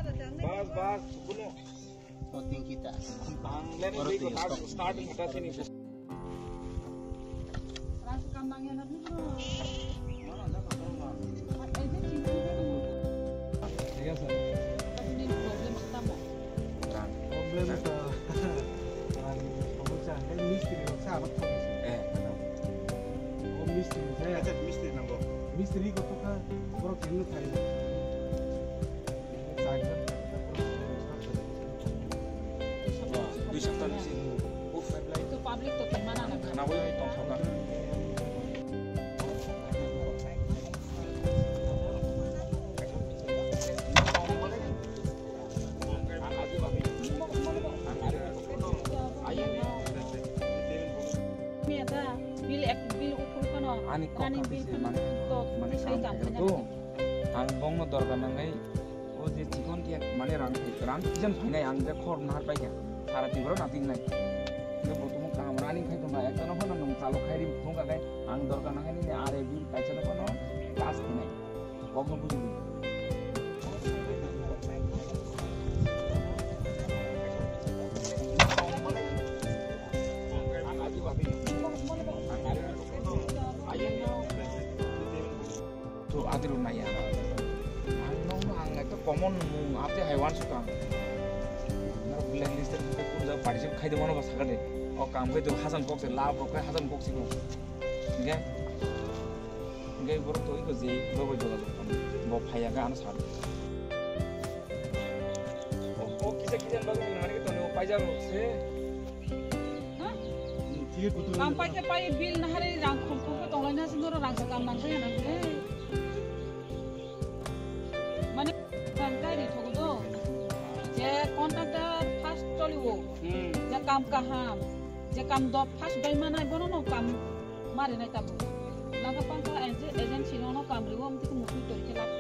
Bas, puno. Voting kita. Starting kita sini. Rasa kambangnya nanti Iya, sir. ini problem utama. Problem itu pemecahan kan misteri sama misteri saya Ada misteri nambah. misteri kok kan orang kini tadi saya Di sektor di sini. Itu publik tuh gimana nih? Kenapa ini tongsokan? Ani kok mane saya tuh ang bong no dorgan nangai o je cikon dia mane rang jan phine ang je khor nar pai ya sara tibro nating nai ke botumu kamrani khai to na ekta no hono nong chalo khairi thong ka kai ang dorgan nangai ni are bi kaisa no kono class nai bong buji Adir rumah ya, ang itu common apa hewan suka, nggak boleh lister kita pun jauh parisi khai de mana bahasa kade, oh kamu itu Hasan Box lah, pokoknya Hasan Box itu, enggak baru tuh itu sih, baru juga tuh, bawa payah kan asal. Oh kisah bagus nih, hari itu nih payah loh sih. Kampai ke pai bil nahari rang kumpul ke tolong nasi nuru rang sekam nangka ya nanti. Mana kankai di thok do, je kontraktor fast choliwo, je kam kaham, je kam dop fast bay mana bono no kam mari nai tabu. Nangka pangka agency no kam riwo mesti ke musuh tu kelap.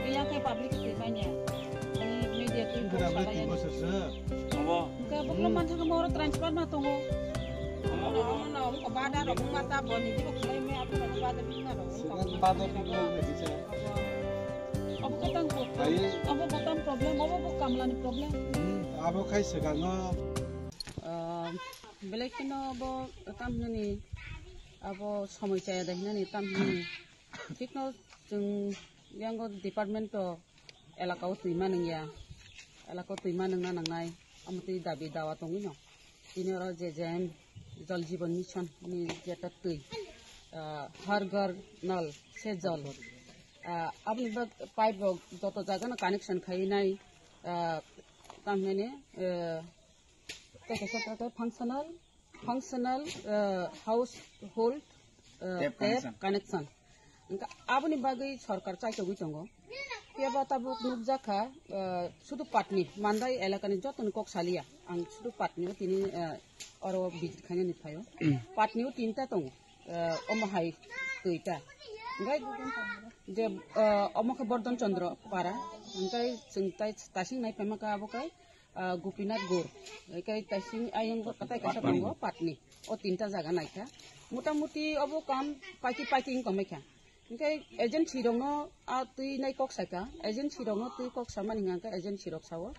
Yang ke public ke banyak, ini media tu berapa tiga sesa Apa? ke belum mantap ke mau transfer mah tunggu. sekarang pada people begitu Apa ketang apa batang problem, apa bukan melani problem. apa kai sekarang Belai kena apa tam ni, apa samai saya dah ni tam ni. Tik no jeng yang ko department to elakau tuiman ya, elakau tuiman nang nai, amati dabi dawa tongi no. Ini orang JJM जल जीवन mission नि जेटा तुई हर घर नल से जल अपनी बात pipe जत जगह ना कनेक्शन खाई नहीं तामने कैसे functional house hold tap connection इनका अपनी बागी सरकार चाहिए कोई चंगो क्या बात अब नुक जाखा शुद्ध पाटनी मांदाई एलाका ने जो तुन कोक सालिया अंग शुद्ध पाटनी वो तीनी और वो बिजली खाने नहीं पायो पाटनी वो तीन ता तो ओमहाई तो इटा इंगाई जब ओमक बर्दन चंद्र पारा इंगाई संताई तासिंग नहीं पेमा का अब काय गोपीनाथ गोर इंगाई तासिंग आयंग को कताई कैसा पंगो पाटनी और तीन ता जगह नहीं था मुटा मुटी अब वो काम पाकी इंग कमे क्या इंगाई एजेंट सिरोंनो तुई नहीं कोक सका एजेंट सिरोंनो तुई कोक सामान इंगा का एजेंट सिरोक सावो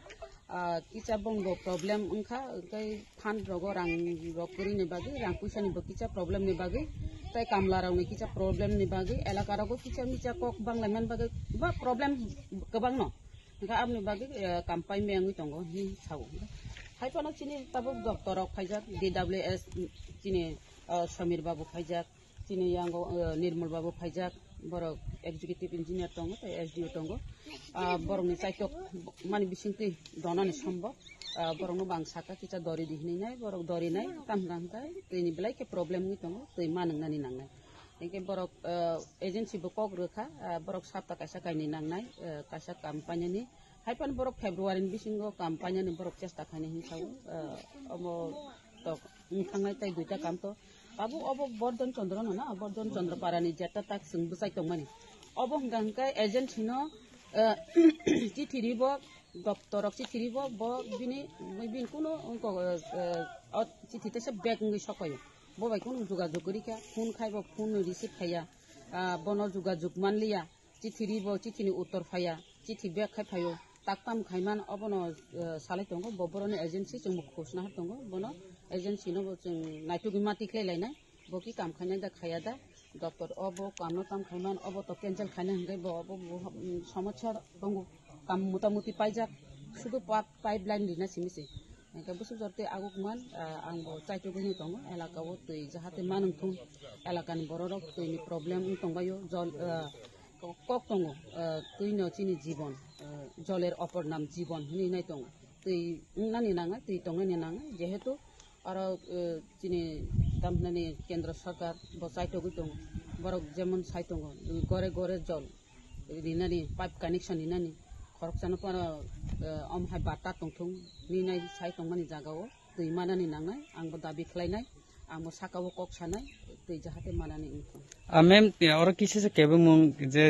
किचा बंगो प्रॉब्लम उनका कई फान रोगो रंग रोकरी ने बागी रंग पुषा ने बकीचा प्रॉब्लम ने बागी तय कामला राव ने किचा प्रॉब्लम ने बागी एलाका रोगो किचा मिचा कोक बांग्लामेन बागी बा प्रॉब्लम कबांग नो इनका अब ने बागी काम्पाई में अंगी तंगो ही सावो हाई पाना चिनी तबुक डॉक्टर रॉक फाइजाक DWS चिनी समीर बाबू फाइजाक चिनी यांगो निर्मल बाबू फाइजाक बरक एग्जीक्यूटिव इंजीनियर तंगो तो SDO तंगो बरक ने साइटक माने बिसिंति दनानि सम्भव बरक नो बांसाका किचा दरि दिहनि नाय बरक दरि नाय तामगांकाय तैनि बेलाय के प्रॉब्लेम नि तंगो तै मानंगानि नांनाय एके बरक एजेंसी बो कक रोखा बरक साप्ता कासा कायनि नांनाय कासा काम्पानिनि हाइपान बरक फेब्रुवारि नि बिसिंगो काम्पानिनि बरक चेष्टा खायनि हिसाब अमो तो थांनाय ताय दुइटा काम तो बाबू अब बर्धन चंद्र ना बर्धन चंद्र पारानी जेटा ताक जों बुसाय दंमानि अब गांकाय एजेंट हिनो चिठिरिबो दप्तरक चिठिरिबो ब बिनि बिन कुनो चिठिते सब बेग नगै सकायो बबाय कुनो जुगाजुग करिका फोन खायबो फोन रिसीव खाया बनो जुगाजुग मानलिया चिठिरिबो चिठिनि उत्तर फाया चिठि बेग खाय फायो taktam khaiman obono salai tongo boboroni agency jeng khosna har tongo bono agency no jeng naitugima tiklai lainai boki kam khaina da khaya da doctor obo kamno tam khaiman obo to cancel khaina hangai bo obo সমস্যা tongo kam mutamuti paijak শুধু pipeline lina simisi engka busu jorte agukman angbo chaitugini tongo elakao tui jahate manung thum elakani bororok tuini problem tongbayo jol kok tongo tui no chini জীবন জলের অপর নাম জীবন নি নাই tongo tui nani nanga tui tongo ni nanga jehetu aro chini tamnani kendra sarkar bo chaitugui tongo borok jemon saitongo gore gore jol rinani pipe connection rinani খরকসানো পর আমহাই বাটা টংথং নিনাই সাই টংমানি জাগাও তৈ মানানি নাंगाय आंबो दाबि खलायनाय आंबो साकाबो कक सानाय तै जाहाते मानानि इनकम मैम और किसी से केबो मुं जे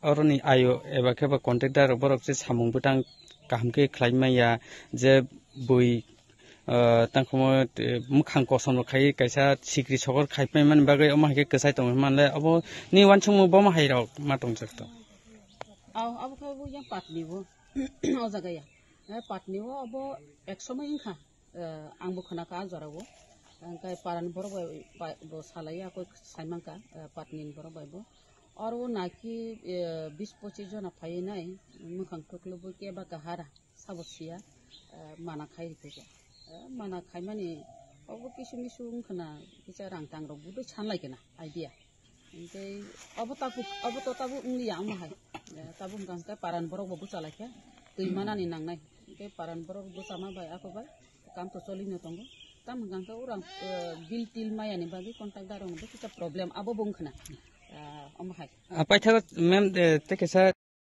औरनि आयो एबा केबा कन्ट्रेक्टर बरक से सामुं बुटां कामके खलायमाया जे बुई तांखोमो मुखां कसम खाय कैसा सिक्रि सगर खायपायमान बागै अमाके कसाय दं मानले अब नि वानसुमो बमा हायराव मा दं जक्तो अब खाबो yang patniwo o jagaya patniwo abo eksomo ingkha angbo khonaka jarawo angkai paran borok bo salaya ko saimangka patnin borok bo aro naki 20-25 jona phainai mukhang koklobo ke ba kahara sabosia mana khai rite mana khaimani obo kisumisu khana kicha rangtang ro budo chanlai kena idea engkai abo to tabu ungli amahai tabu gangka paran borok bo bucalake tui manani nangnai engkai paran borok bucama bai ako bai kam to solino tongo tam gangka urang bil til mayani bagi kontak darong bo kicha problem abo bungkhana amahai apai thaga ma'am te kesa